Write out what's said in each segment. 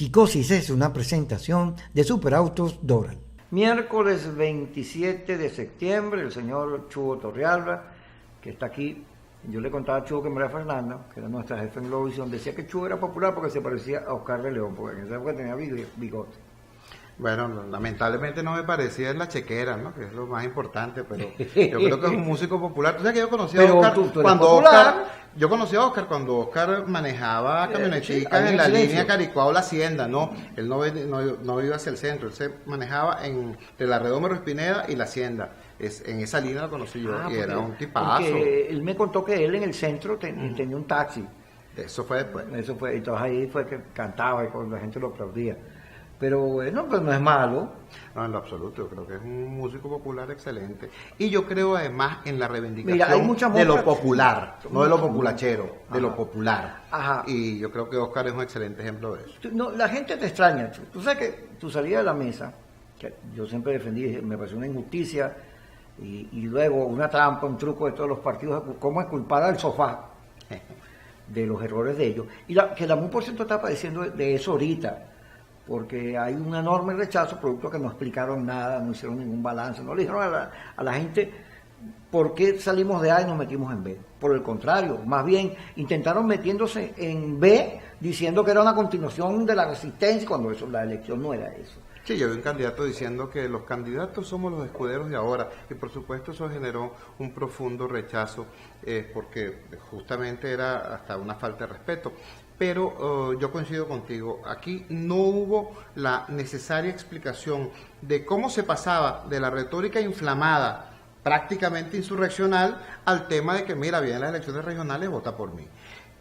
Psicosis es una presentación de Superautos Doral. Miércoles 27 de septiembre, el señor Chugo Torrealba, que está aquí, yo le contaba a Chugo que María Fernanda, que era nuestra jefa en Globovisión, decía que Chugo era popular porque se parecía a Oscar de León, porque en esa época tenía bigote. Bueno, lamentablemente no me parecía en la chequera, ¿no? Que es lo más importante, pero yo creo que es un músico popular. Tú sabes que yo conocí a Oscar yo conocí a Oscar cuando Oscar manejaba camioneticas en la línea Caricuao-La Hacienda, ¿no? Él no iba hacia el centro, él se manejaba entre la Redómero Espineda y La Hacienda. En esa línea lo conocí yo y era un tipazo. Él me contó que él en el centro tenía un taxi. Eso fue después. Eso fue, entonces ahí fue que cantaba y la gente lo aplaudía. Pero bueno, pues no es malo. No, en lo absoluto, yo creo que es un músico popular excelente. Y yo creo además en la reivindicación de lo popular, no de lo populachero, de lo popular. Ajá. Y yo creo que Oscar es un excelente ejemplo de eso. No, la gente te extraña. Tú sabes que tu salida de la mesa, que yo siempre defendí, me pareció una injusticia y luego una trampa, un truco de todos los partidos, cómo es culpar al sofá de los errores de ellos. Y que la MUN por ciento está padeciendo de eso ahorita, porque hay un enorme rechazo, producto que no explicaron nada, no hicieron ningún balance, no le dijeron a la gente por qué salimos de A y nos metimos en B. Por el contrario, más bien intentaron metiéndose en B, diciendo que era una continuación de la resistencia, cuando la elección no era eso. Sí, yo vi un candidato diciendo que los candidatos somos los escuderos de ahora, y por supuesto eso generó un profundo rechazo, porque justamente era hasta una falta de respeto. Pero yo coincido contigo, aquí no hubo la necesaria explicación de cómo se pasaba de la retórica inflamada, prácticamente insurreccional, al tema de que, mira, vienen las elecciones regionales, vota por mí.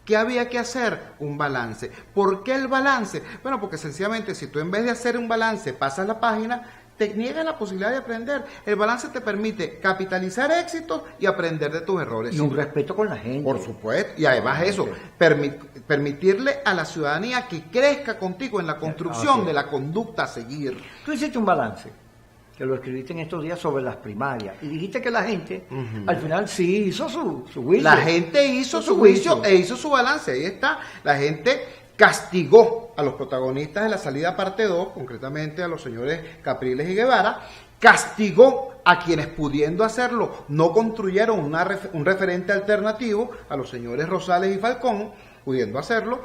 ¿Qué había que hacer? Un balance. ¿Por qué el balance? Bueno, porque sencillamente si tú en vez de hacer un balance pasas la página, te niegan la posibilidad de aprender. El balance te permite capitalizar éxitos y aprender de tus errores. Y un respeto con la gente. Por supuesto. Y además eso, permitirle a la ciudadanía que crezca contigo en la construcción de la conducta a seguir. Tú hiciste un balance, que lo escribiste en estos días sobre las primarias, y dijiste que la gente al final sí hizo su juicio. La gente hizo su juicio e hizo su balance. Ahí está. La gente castigó a los protagonistas de la salida parte 2, concretamente a los señores Capriles y Guevara, castigó a quienes pudiendo hacerlo no construyeron un referente alternativo, a los señores Rosales y Falcón, pudiendo hacerlo,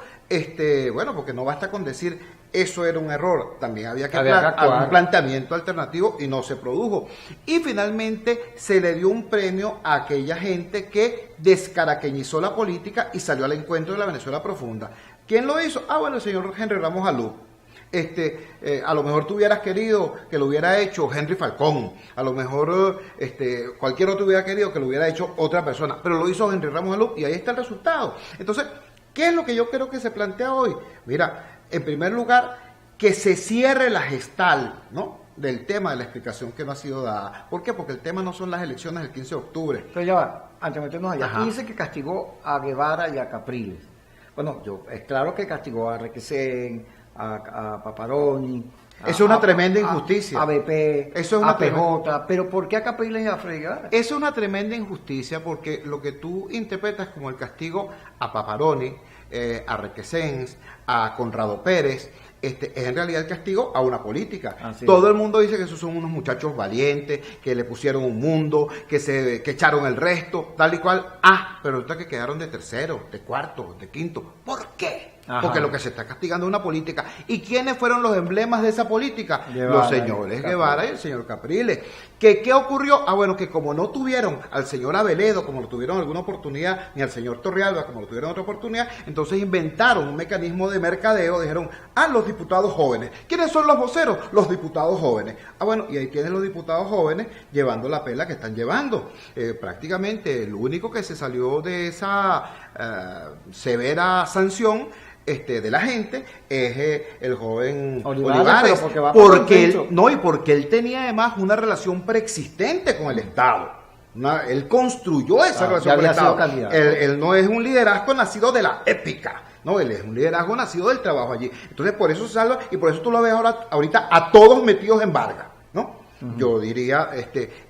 bueno, porque no basta con decir eso era un error, también había que un planteamiento alternativo y no se produjo. Y finalmente se le dio un premio a aquella gente que descaraqueñizó la política y salió al encuentro de la Venezuela profunda. ¿Quién lo hizo? Bueno, el señor Henry Ramos Alú. A lo mejor tú hubieras querido que lo hubiera hecho Henry Falcón, a lo mejor cualquier otro hubiera querido que lo hubiera hecho otra persona, pero lo hizo Henry Ramos Alú y ahí está el resultado. Entonces, ¿qué es lo que yo creo que se plantea hoy? Mira, en primer lugar, que se cierre la gestal, ¿no?, del tema de la explicación que no ha sido dada. ¿Por qué? Porque el tema no son las elecciones del 15 de octubre. Pero ya va, antes de meternos allá, tú dices que castigó a Guevara y a Capriles. Bueno, es claro que castigó a Requesén, a Paparoni. Eso es una tremenda injusticia. A BP, eso es una PJ. Pero ¿por qué a Capriles y a Freddy Guevara? Eso es una tremenda injusticia porque lo que tú interpretas como el castigo a Paparoni, a Requesén, a Conrado Pérez, es en realidad el castigo a una política. Todo el mundo dice que esos son unos muchachos valientes, que le pusieron un mundo, que echaron el resto, tal y cual. Pero resulta que quedaron de tercero, de cuarto, de quinto. ¿Por qué? Porque lo que se está castigando es una política. ¿Y quiénes fueron los emblemas de esa política? Los señores Guevara y el señor Capriles. ¿Qué ocurrió? Bueno, que como no tuvieron al señor Aveledo, como lo tuvieron en alguna oportunidad, ni al señor Torrealba, como lo tuvieron en otra oportunidad, entonces inventaron un mecanismo de mercadeo, dijeron, los diputados jóvenes. ¿Quiénes son los voceros? Los diputados jóvenes. Bueno, y ahí tienen los diputados jóvenes llevando la pela que están llevando. Prácticamente el único que se salió de esa severa sanción de la gente es el joven Olivares, porque él tenía además una relación preexistente con el Estado. Él construyó esa relación con el Estado. Él no es un liderazgo nacido de la épica. No, él es un liderazgo nacido del trabajo allí. Entonces por eso se salva y por eso tú lo ves ahorita a todos metidos en Vargas, ¿no? Yo diría,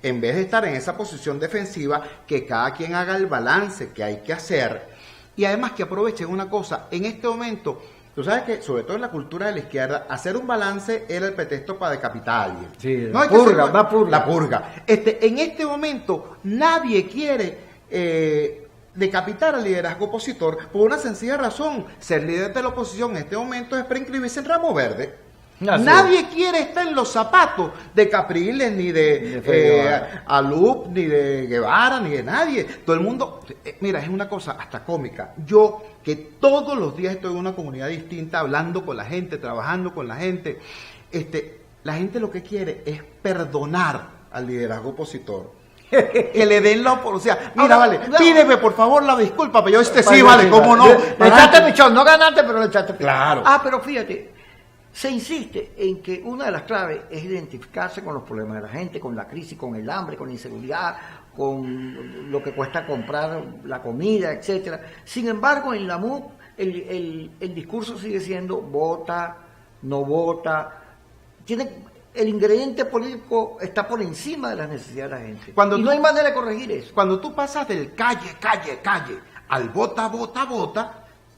en vez de estar en esa posición defensiva, que cada quien haga el balance que hay que hacer. Y además que aprovechen una cosa, en este momento Tú sabes que, sobre todo en la cultura de la izquierda, hacer un balance era el pretexto para decapitar a alguien. Sí, no hay purga, que la purga. La purga. En este momento, nadie quiere decapitar al liderazgo opositor por una sencilla razón. Ser líder de la oposición en este momento es para inscribirse en Ramo Verde. Nadie quiere estar en los zapatos de Capriles, ni de Alup, ni de Guevara, ni de nadie. Todo el mundo, mira, es una cosa hasta cómica. Yo, que todos los días estoy en una comunidad distinta, hablando con la gente, trabajando con la gente, la gente lo que quiere es perdonar al liderazgo opositor. Que le den la oportunidad. O sea, mira, vale, pídeme por favor la disculpa, pero yo sí, vale, cómo no. Le echaste pichón, no ganaste, pero le echaste pichón. Claro. Pero fíjate, se insiste en que una de las claves es identificarse con los problemas de la gente, con la crisis, con el hambre, con la inseguridad, con lo que cuesta comprar la comida, etcétera. Sin embargo, en la MUC el discurso sigue siendo vota, no vota. El ingrediente político está por encima de las necesidades de la gente. No hay manera de corregir eso. Cuando tú pasas del calle al vota,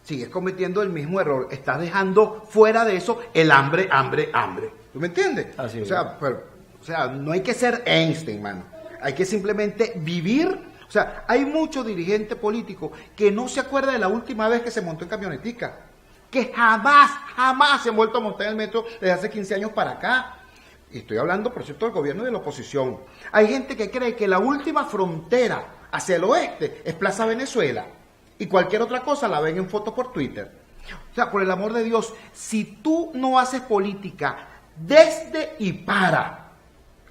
sigues cometiendo el mismo error. Estás dejando fuera de eso el hambre. ¿Tú me entiendes? Así es. O sea, no hay que ser Einstein, mano. Hay que simplemente vivir. O sea, hay muchos dirigentes políticos que no se acuerdan de la última vez que se montó en camionetica. Que jamás se han vuelto a montar en el metro desde hace 15 años para acá. Y estoy hablando, por cierto, del gobierno y de la oposición. Hay gente que cree que la última frontera hacia el oeste es Plaza Venezuela. Y cualquier otra cosa la ven en fotos por Twitter. O sea, por el amor de Dios, si tú no haces política desde y para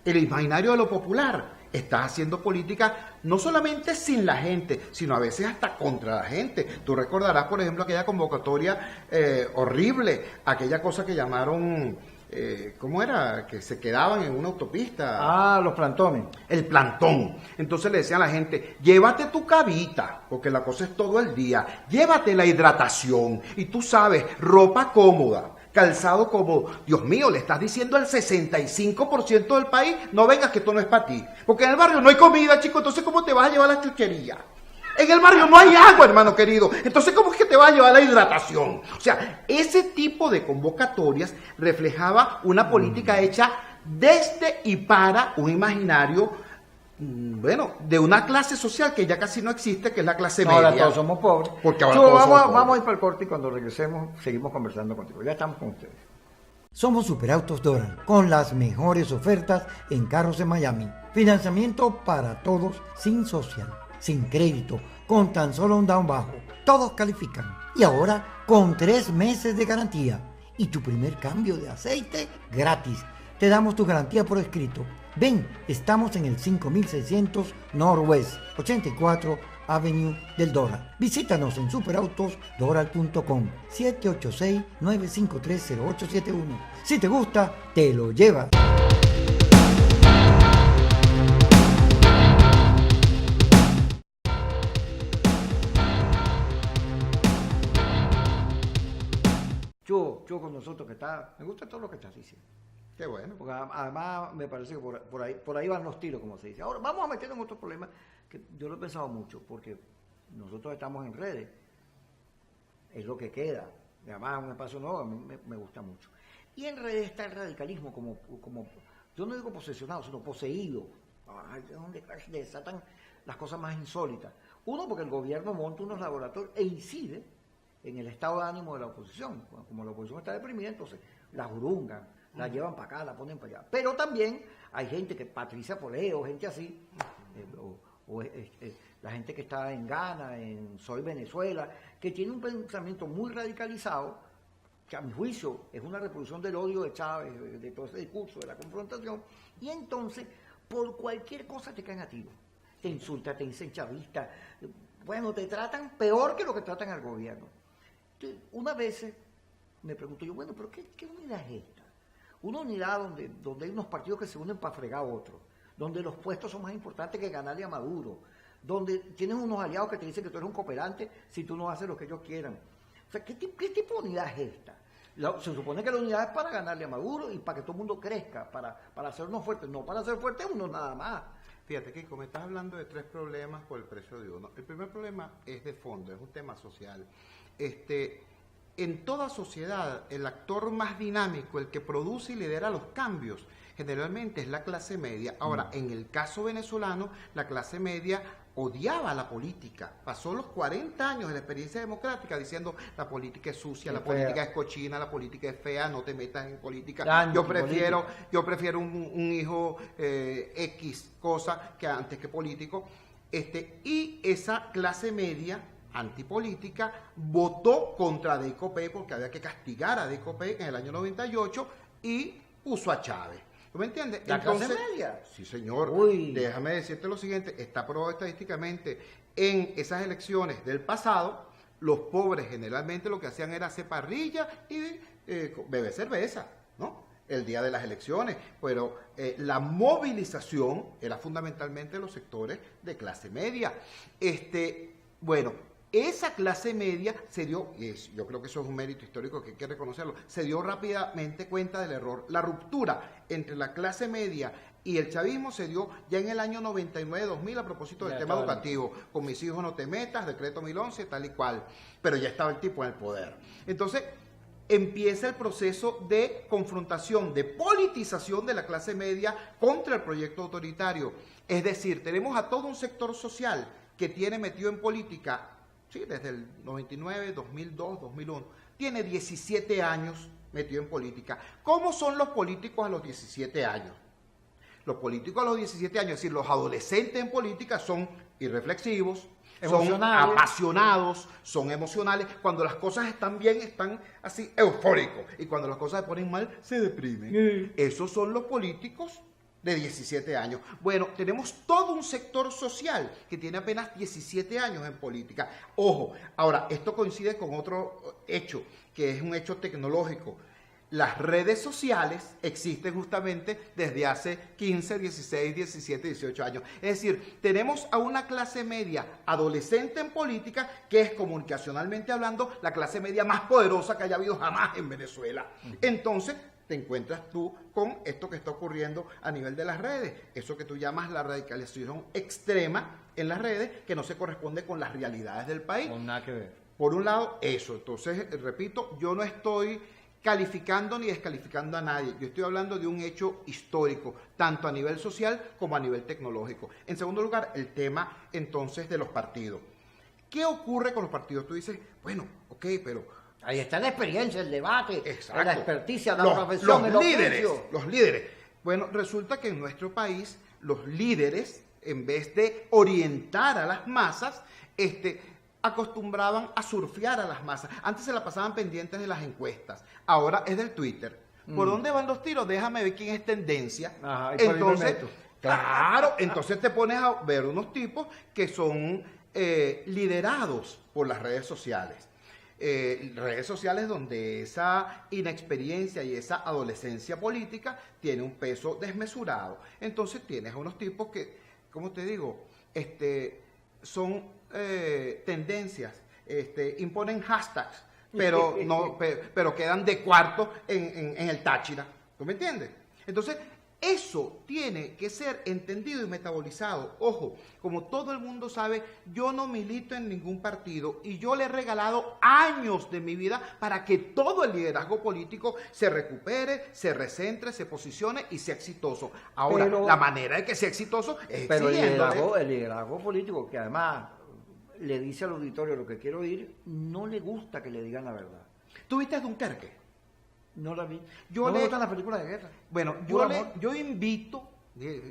el imaginario de lo popular, estás haciendo política no solamente sin la gente, sino a veces hasta contra la gente. Tú recordarás, por ejemplo, aquella convocatoria horrible, aquella cosa que llamaron... ¿cómo era? Que se quedaban en una autopista. Los plantones. El plantón. Entonces le decían a la gente, llévate tu cabita, porque la cosa es todo el día. Llévate la hidratación. Y tú sabes, ropa cómoda, calzado cómodo. Dios mío, le estás diciendo al 65% del país, no vengas que esto no es para ti. Porque en el barrio no hay comida, chico, entonces ¿cómo te vas a llevar la chuchería? En el barrio no hay agua, hermano querido. Entonces, ¿cómo es que te va a llevar la hidratación? O sea, ese tipo de convocatorias reflejaba una política hecha desde y para un imaginario, de una clase social que ya casi no existe, que es la clase media. Ahora todos somos pobres. Porque ahora todos somos pobres. Vamos a ir para el corte y cuando regresemos seguimos conversando contigo. Ya estamos con ustedes. Somos Superautos Doral, con las mejores ofertas en carros en Miami. Financiamiento para todos, sin social, sin crédito, con tan solo un down bajo. Todos califican. Y ahora con 3 meses de garantía. Y tu primer cambio de aceite gratis. Te damos tu garantía por escrito. Ven, estamos en el 5600 Northwest 84 Avenue del Doral. Visítanos en superautosdoral.com 786-953-0871. Si te gusta, te lo llevas. Yo con nosotros que está, me gusta todo lo que estás diciendo. Qué bueno. Porque además me parece que por ahí van los tiros, como se dice. Ahora vamos a meternos en otro problema que yo lo he pensado mucho, porque nosotros estamos en redes, es lo que queda. Además es un espacio nuevo, a mí me gusta mucho. Y en redes está el radicalismo como yo no digo posesionado, sino poseído. Es donde desatan las cosas más insólitas. Uno, porque el gobierno monta unos laboratorios e incide en el estado de ánimo de la oposición. Como la oposición está deprimida, entonces la jurungan, la llevan para acá, la ponen para allá. Pero también hay gente que, Patricia Poleo, gente así, la gente que está en Ghana, en Soy Venezuela, que tiene un pensamiento muy radicalizado, que a mi juicio es una reproducción del odio de Chávez, de todo ese discurso, de la confrontación, y entonces por cualquier cosa te caen a tiro. Te insultan, te dicen chavista, bueno, te tratan peor que lo que tratan al gobierno. Entonces, una vez me pregunto yo, bueno, pero ¿qué unidad es esta? Una unidad donde hay unos partidos que se unen para fregar a otros, donde los puestos son más importantes que ganarle a Maduro, donde tienes unos aliados que te dicen que tú eres un cooperante si tú no haces lo que ellos quieran. O sea, ¿qué tipo de unidad es esta? Se supone que la unidad es para ganarle a Maduro y para que todo el mundo crezca, para hacernos fuertes, no para hacer fuerte uno nada más. Fíjate que como estás hablando de 3 problemas por el precio de uno. El primer problema es de fondo, es un tema social. en toda sociedad, el actor más dinámico, el que produce y lidera los cambios, generalmente es la clase media. Ahora, en el caso venezolano, la clase media odiaba la política. Pasó los 40 años de la experiencia democrática diciendo la política es sucia, la política es cochina, la política es fea, no te metas en política. Yo prefiero un hijo X cosa que antes que político. Y esa clase media antipolítica votó contra Deicopé porque había que castigar a Deicopé en el año 98 y puso a Chávez. ¿Tú me entiendes? ¿La clase media? Sí, señor. Uy. Déjame decirte lo siguiente, está probado estadísticamente, en esas elecciones del pasado, los pobres generalmente lo que hacían era hacer parrilla y beber cerveza, ¿no? El día de las elecciones, pero la movilización era fundamentalmente de los sectores de clase media. Bueno, esa clase media se dio, y yo creo que eso es un mérito histórico que hay que reconocerlo, se dio rápidamente cuenta del error. La ruptura entre la clase media y el chavismo se dio ya en el año 99-2000 a propósito del tema educativo. Con mis hijos no te metas, decreto 1011, tal y cual. Pero ya estaba el tipo en el poder. Entonces, empieza el proceso de confrontación, de politización de la clase media contra el proyecto autoritario. Es decir, tenemos a todo un sector social que tiene metido en política, sí, desde el 99, 2002, 2001, tiene 17 años metido en política. ¿Cómo son los políticos a los 17 años? Los políticos a los 17 años, es decir, los adolescentes en política son irreflexivos, son apasionados, son emocionales. Cuando las cosas están bien, están así eufóricos. Y cuando las cosas se ponen mal, se deprimen. Esos son los políticos de 17 años. Bueno, tenemos todo un sector social que tiene apenas 17 años en política. Ojo, ahora, esto coincide con otro hecho, que es un hecho tecnológico. Las redes sociales existen justamente desde hace 15, 16, 17, 18 años. Es decir, tenemos a una clase media adolescente en política que es comunicacionalmente hablando la clase media más poderosa que haya habido jamás en Venezuela. Entonces, te encuentras tú con esto que está ocurriendo a nivel de las redes, eso que tú llamas la radicalización extrema en las redes, que no se corresponde con las realidades del país. Con nada que ver. Por un lado, eso. Entonces, repito, yo no estoy calificando ni descalificando a nadie. Yo estoy hablando de un hecho histórico, tanto a nivel social como a nivel tecnológico. En segundo lugar, el tema entonces de los partidos. ¿Qué ocurre con los partidos? Tú dices, bueno, ok, pero ahí está la experiencia, el debate, exacto, la experticia, la profesión, los líderes. Bueno, resulta que en nuestro país los líderes, en vez de orientar a las masas, acostumbraban a surfear a las masas. Antes se la pasaban pendientes de las encuestas, ahora es del Twitter. ¿Por dónde van los tiros? Déjame ver quién es tendencia. Ajá, entonces, claro, entonces te pones a ver unos tipos que son liderados por las redes sociales. Redes sociales donde esa inexperiencia y esa adolescencia política tiene un peso desmesurado. Entonces tienes a unos tipos que, ¿cómo te digo? Son tendencias, imponen hashtags, pero pero quedan de cuarto en el Táchira. ¿Tú me entiendes? Entonces, eso tiene que ser entendido y metabolizado. Ojo, como todo el mundo sabe, yo no milito en ningún partido y yo le he regalado años de mi vida para que todo el liderazgo político se recupere, se recentre, se posicione y sea exitoso. Ahora, la manera de que sea exitoso es pero el liderazgo político, que además le dice al auditorio lo que quiero oír, no le gusta que le digan la verdad. ¿Tú viste Dunkerque? No la vi. No me gustan las películas de guerra. Bueno, yo invito.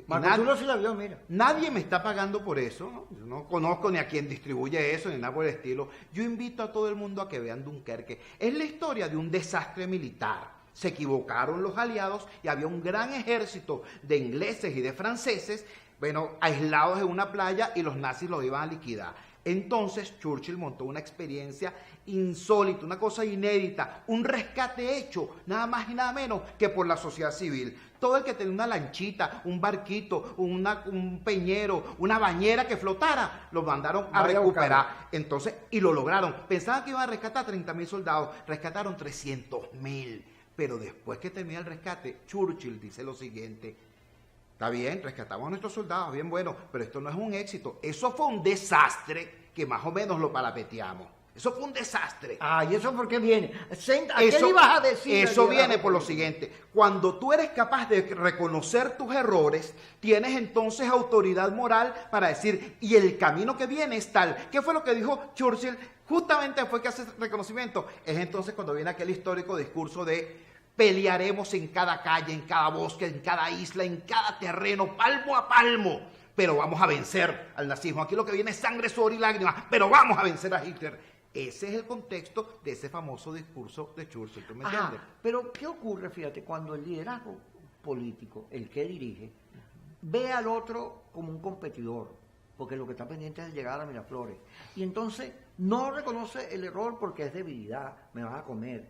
Marco sí la vio, mira. Nadie me está pagando por eso, ¿no? Yo no conozco ni a quien distribuye eso, ni nada por el estilo. Yo invito a todo el mundo a que vean Dunkerque. Es la historia de un desastre militar. Se equivocaron los aliados y había un gran ejército de ingleses y de franceses, bueno, aislados en una playa y los nazis los iban a liquidar. Entonces Churchill montó una experiencia insólita, una cosa inédita, un rescate hecho nada más y nada menos que por la sociedad civil. Todo el que tenía una lanchita, un barquito, un peñero, una bañera que flotara, lo mandaron a recuperar. Entonces, y lo lograron. Pensaban que iban a rescatar 30.000 soldados, rescataron 300.000. Pero después que termina el rescate, Churchill dice lo siguiente: está bien, rescatamos a nuestros soldados, bien bueno, pero esto no es un éxito. Eso fue un desastre que más o menos lo parapeteamos. Eso fue un desastre. Ah, ¿y eso por qué viene? ¿A qué le ibas a decir? Eso viene por lo siguiente. Cuando tú eres capaz de reconocer tus errores, tienes entonces autoridad moral para decir, y el camino que viene es tal. ¿Qué fue lo que dijo Churchill? Justamente después que hace reconocimiento. Es entonces cuando viene aquel histórico discurso de pelearemos en cada calle, en cada bosque, en cada isla, en cada terreno, palmo a palmo. Pero vamos a vencer al nazismo. Aquí lo que viene es sangre, sudor y lágrimas, pero vamos a vencer a Hitler. Ese es el contexto de ese famoso discurso de Churchill, ¿tú me entiendes? Pero ¿qué ocurre, fíjate, cuando el liderazgo político, el que dirige, ve al otro como un competidor, porque lo que está pendiente es llegar a Miraflores, y entonces no reconoce el error porque es debilidad, me vas a comer,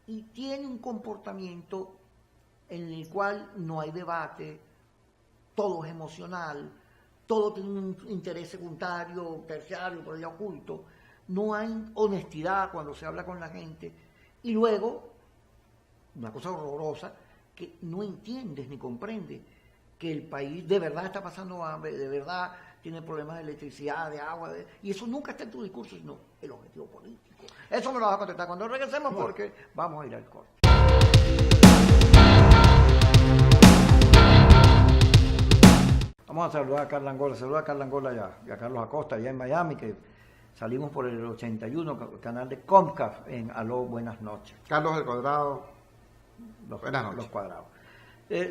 y tiene un comportamiento en el cual no hay debate, todo es emocional, todo tiene un interés secundario, terciario, por ahí oculto, no hay honestidad cuando se habla con la gente, y luego, una cosa horrorosa, que no entiendes ni comprendes que el país de verdad está pasando hambre, de verdad tiene problemas de electricidad, de agua, y eso nunca está en tu discurso, sino el objetivo político. Eso me lo vas a contestar cuando regresemos, porque vamos a ir al corte. Vamos a saludar a Carla Angola, saluda a Carla Angola y a Carlos Acosta allá en Miami, que salimos por el 81, el canal de Comcast en Aló, buenas noches. Carlos del Cuadrado, buenas noches. Los Cuadrados.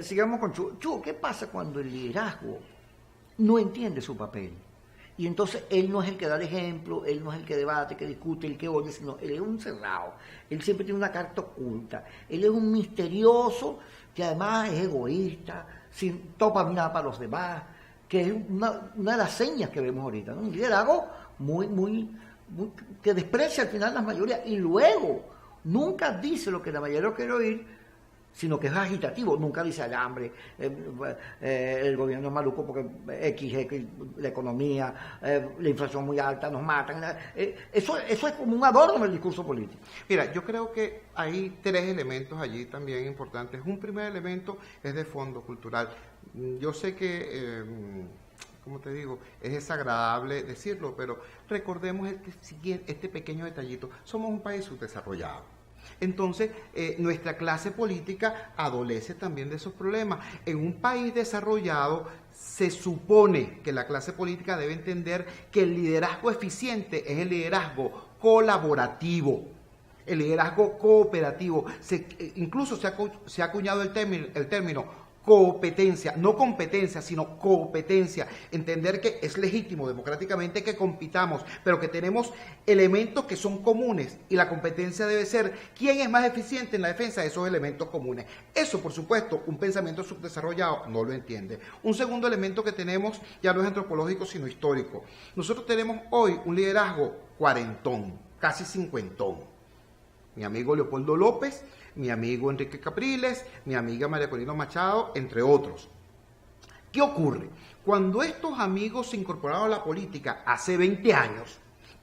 Sigamos con Chu. Chu, ¿qué pasa cuando el liderazgo no entiende su papel? Y entonces él no es el que da el ejemplo, él no es el que debate, que discute, el que oye, sino él es un cerrado. Él siempre tiene una carta oculta. Él es un misterioso que además es egoísta, sin topa nada para los demás, que es una de las señas que vemos ahorita, ¿no? Un liderazgo muy, que desprecia al final las mayorías y luego nunca dice lo que la mayoría quiere oír, sino que es agitativo, nunca dice el hambre, el gobierno es maluco porque X, la economía, la inflación muy alta, nos matan. Eso es como un adorno en el discurso político. Mira, yo creo que hay tres elementos allí también importantes. Un primer elemento es de fondo cultural. Yo sé que, como te digo, es desagradable decirlo, pero recordemos este pequeño detallito. Somos un país subdesarrollado. Entonces, nuestra clase política adolece también de esos problemas. En un país desarrollado, se supone que la clase política debe entender que el liderazgo eficiente es el liderazgo colaborativo, el liderazgo cooperativo. Incluso se ha acuñado el término competencia, no competencia, sino competencia. Entender que es legítimo democráticamente que compitamos, pero que tenemos elementos que son comunes y la competencia debe ser quién es más eficiente en la defensa de esos elementos comunes. Eso, por supuesto, un pensamiento subdesarrollado no lo entiende. Un segundo elemento que tenemos ya no es antropológico, sino histórico. Nosotros tenemos hoy un liderazgo cuarentón, casi cincuentón. Mi amigo Leopoldo López, mi amigo Enrique Capriles, mi amiga María Corina Machado, entre otros. ¿Qué ocurre? Cuando estos amigos se incorporaron a la política hace 20 años,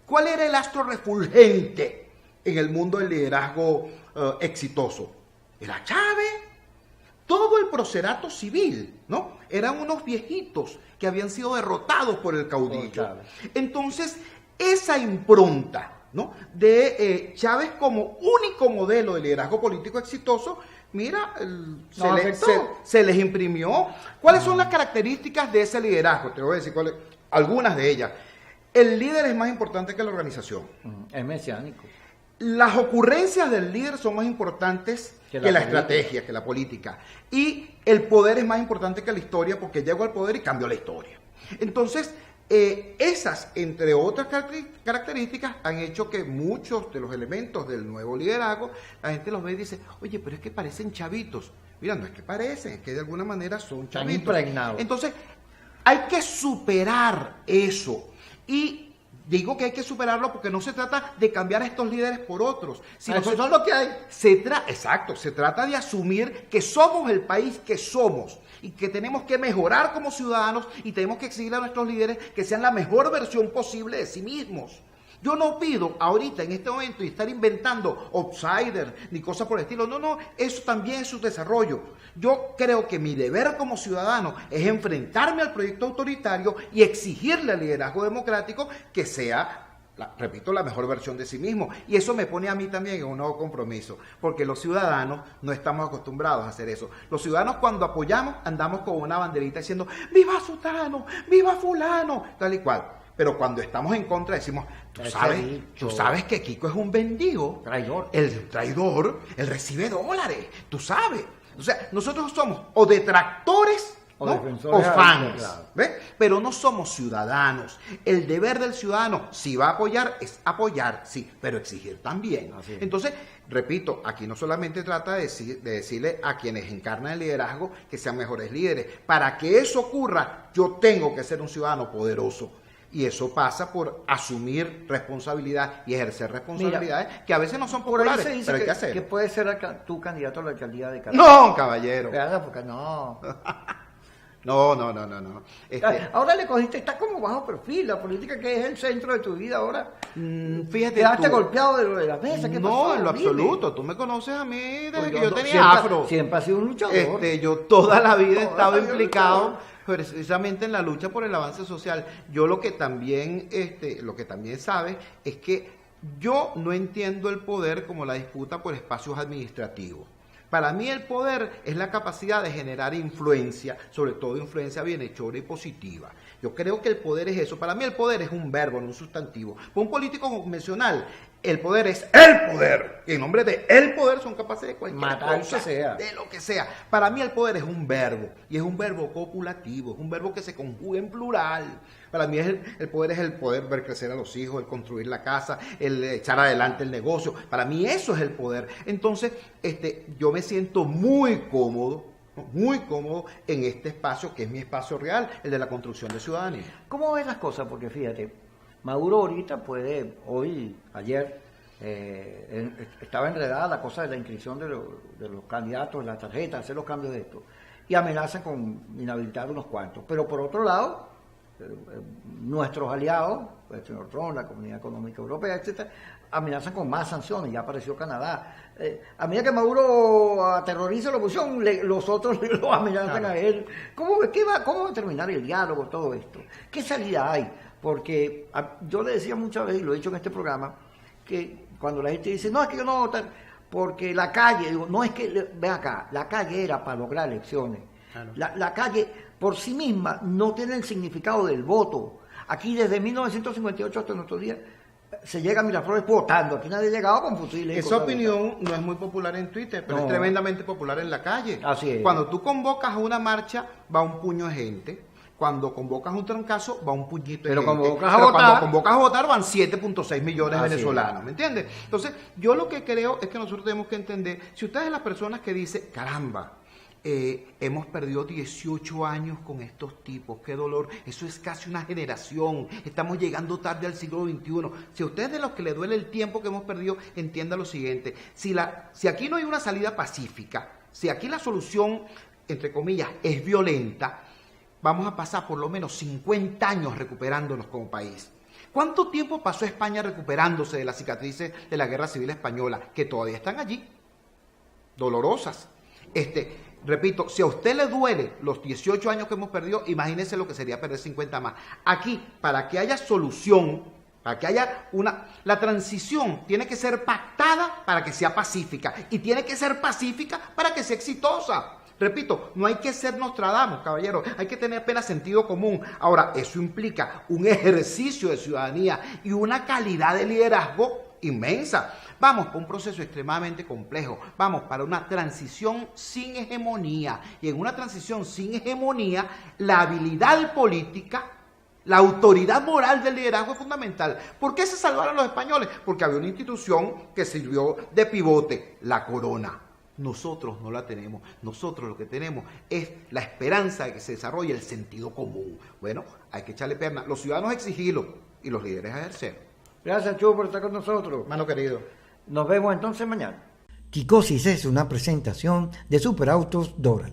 ¿cuál era el astro refulgente en el mundo del liderazgo exitoso? Era Chávez. Todo el procerato civil, ¿no? Eran unos viejitos que habían sido derrotados por el caudillo. Entonces, esa impronta, ¿no?, de Chávez como único modelo de liderazgo político exitoso, mira, se les imprimió. ¿Cuáles son las características de ese liderazgo? Te voy a decir algunas de ellas. El líder es más importante que la organización. Es mesiánico. Las ocurrencias del líder son más importantes que la estrategia, que la política. Y el poder es más importante que la historia, porque llegó al poder y cambió la historia. Entonces, esas, entre otras características, han hecho que muchos de los elementos del nuevo liderazgo, la gente los ve y dice, oye, pero es que parecen chavitos. Mira, no es que parecen, es que de alguna manera son chavitos. Están impregnados. Entonces, hay que superar eso. Y digo que hay que superarlo porque no se trata de cambiar a estos líderes por otros, sino eso es lo que hay. Exacto, se trata de asumir que somos el país que somos y que tenemos que mejorar como ciudadanos y tenemos que exigir a nuestros líderes que sean la mejor versión posible de sí mismos. Yo no pido ahorita, en este momento, y estar inventando outsiders ni cosas por el estilo. No, eso también es su desarrollo. Yo creo que mi deber como ciudadano es enfrentarme al proyecto autoritario y exigirle al liderazgo democrático que sea repito, la mejor versión de sí mismo. Y eso me pone a mí también en un nuevo compromiso, porque los ciudadanos no estamos acostumbrados a hacer eso. Los ciudadanos cuando apoyamos andamos con una banderita diciendo ¡viva Sutano! ¡Viva fulano! Tal y cual. Pero cuando estamos en contra decimos, tú sabes que Kiko es un vendido. Traidor. El traidor, él recibe dólares, tú sabes. O sea, nosotros somos o detractores, ¿no? O fans, claro. ¿Ves? Pero no somos ciudadanos. El deber del ciudadano, si va a apoyar, es apoyar, sí, pero exigir también. Entonces, repito, aquí no solamente trata de decirle a quienes encarnan el liderazgo que sean mejores líderes. Para que eso ocurra, yo tengo que ser un ciudadano poderoso. Y eso pasa por asumir responsabilidad y ejercer responsabilidades que a veces no son populares, pero hay que hacer. Que puede ser tu candidato a la alcaldía de Caracas. No, caballero. Porque no. No. Ahora le cogiste, está como bajo perfil, la política que es el centro de tu vida ahora. Fíjate, quedaste golpeado de lo de la mesa. ¿Qué pasó? En lo absoluto. Tú me conoces a mí desde que yo tenía siempre, afro. Siempre has sido un luchador. Yo toda la vida he estado implicado precisamente en la lucha por el avance social. Yo lo que también sabes es que yo no entiendo el poder como la disputa por espacios administrativos. Para mí el poder es la capacidad de generar influencia, sobre todo influencia bienhechora y positiva. Yo creo que el poder es eso. Para mí el poder es un verbo, no un sustantivo. Para un político convencional, el poder es el poder. Y en nombre de el poder son capaces de cualquier cosa, de lo que sea. Para mí el poder es un verbo, y es un verbo copulativo, es un verbo que se conjuga en plural. Para mí el poder es el poder ver crecer a los hijos, el construir la casa, el echar adelante el negocio. Para mí eso es el poder. Entonces, yo me siento muy cómodo en este espacio, que es mi espacio real, el de la construcción de ciudadanía. ¿Cómo ves las cosas? Porque fíjate, Maduro ahorita ayer, estaba enredada la cosa de la inscripción de los candidatos, las tarjetas, hacer los cambios de esto, y amenazan con inhabilitar unos cuantos. Pero por otro lado, nuestros aliados, el señor Trump, la Comunidad Económica Europea, etcétera, amenazan con más sanciones. Ya apareció Canadá. A medida que Maduro aterroriza la oposición, los otros lo amenazan a él. ¿Cómo va a terminar el diálogo, todo esto? ¿Qué salida hay? Porque yo le decía muchas veces, y lo he dicho en este programa, que cuando la gente dice, no, es que yo no voy a votar, porque la calle, digo, no es que, ven acá, la calle era para lograr elecciones. Claro. La calle por sí misma no tiene el significado del voto. Aquí desde 1958 hasta nuestros días se llega a Miraflores votando. Aquí nadie ha llegado con fusiles. Esa opinión no es muy popular en Twitter, pero es tremendamente popular en la calle. Así es. Cuando tú convocas a una marcha, va un puño de gente. Cuando convocas un trancazo, va un puñito de gente. Cuando convocas a votar, van 7.6 millones de venezolanos, ¿me entiendes? Entonces, yo lo que creo es que nosotros tenemos que entender, si ustedes son las personas que dicen, caramba, hemos perdido 18 años con estos tipos, qué dolor, eso es casi una generación, estamos llegando tarde al siglo XXI. Si a ustedes de los que les duele el tiempo que hemos perdido, entienda lo siguiente, si aquí no hay una salida pacífica, si aquí la solución, entre comillas, es violenta, vamos a pasar por lo menos 50 años recuperándonos como país. ¿Cuánto tiempo pasó España recuperándose de las cicatrices de la Guerra Civil Española, que todavía están allí, dolorosas? Repito, si a usted le duele los 18 años que hemos perdido, imagínese lo que sería perder 50 más. Aquí, para que haya solución, para que haya la transición tiene que ser pactada para que sea pacífica, y tiene que ser pacífica para que sea exitosa. Repito, no hay que ser Nostradamus, caballero, hay que tener apenas sentido común. Ahora, eso implica un ejercicio de ciudadanía y una calidad de liderazgo inmensa. Vamos por un proceso extremadamente complejo, vamos para una transición sin hegemonía, y en una transición sin hegemonía, la habilidad política, la autoridad moral del liderazgo es fundamental. ¿Por qué se salvaron los españoles? Porque había una institución que sirvió de pivote, la corona. Nosotros no la tenemos, nosotros lo que tenemos es la esperanza de que se desarrolle el sentido común. Bueno, hay que echarle perna, los ciudadanos exigirlo y los líderes ejercer. Gracias, Chu, por estar con nosotros. Mano querido. Nos vemos entonces mañana. Kikosis es una presentación de Superautos Doral.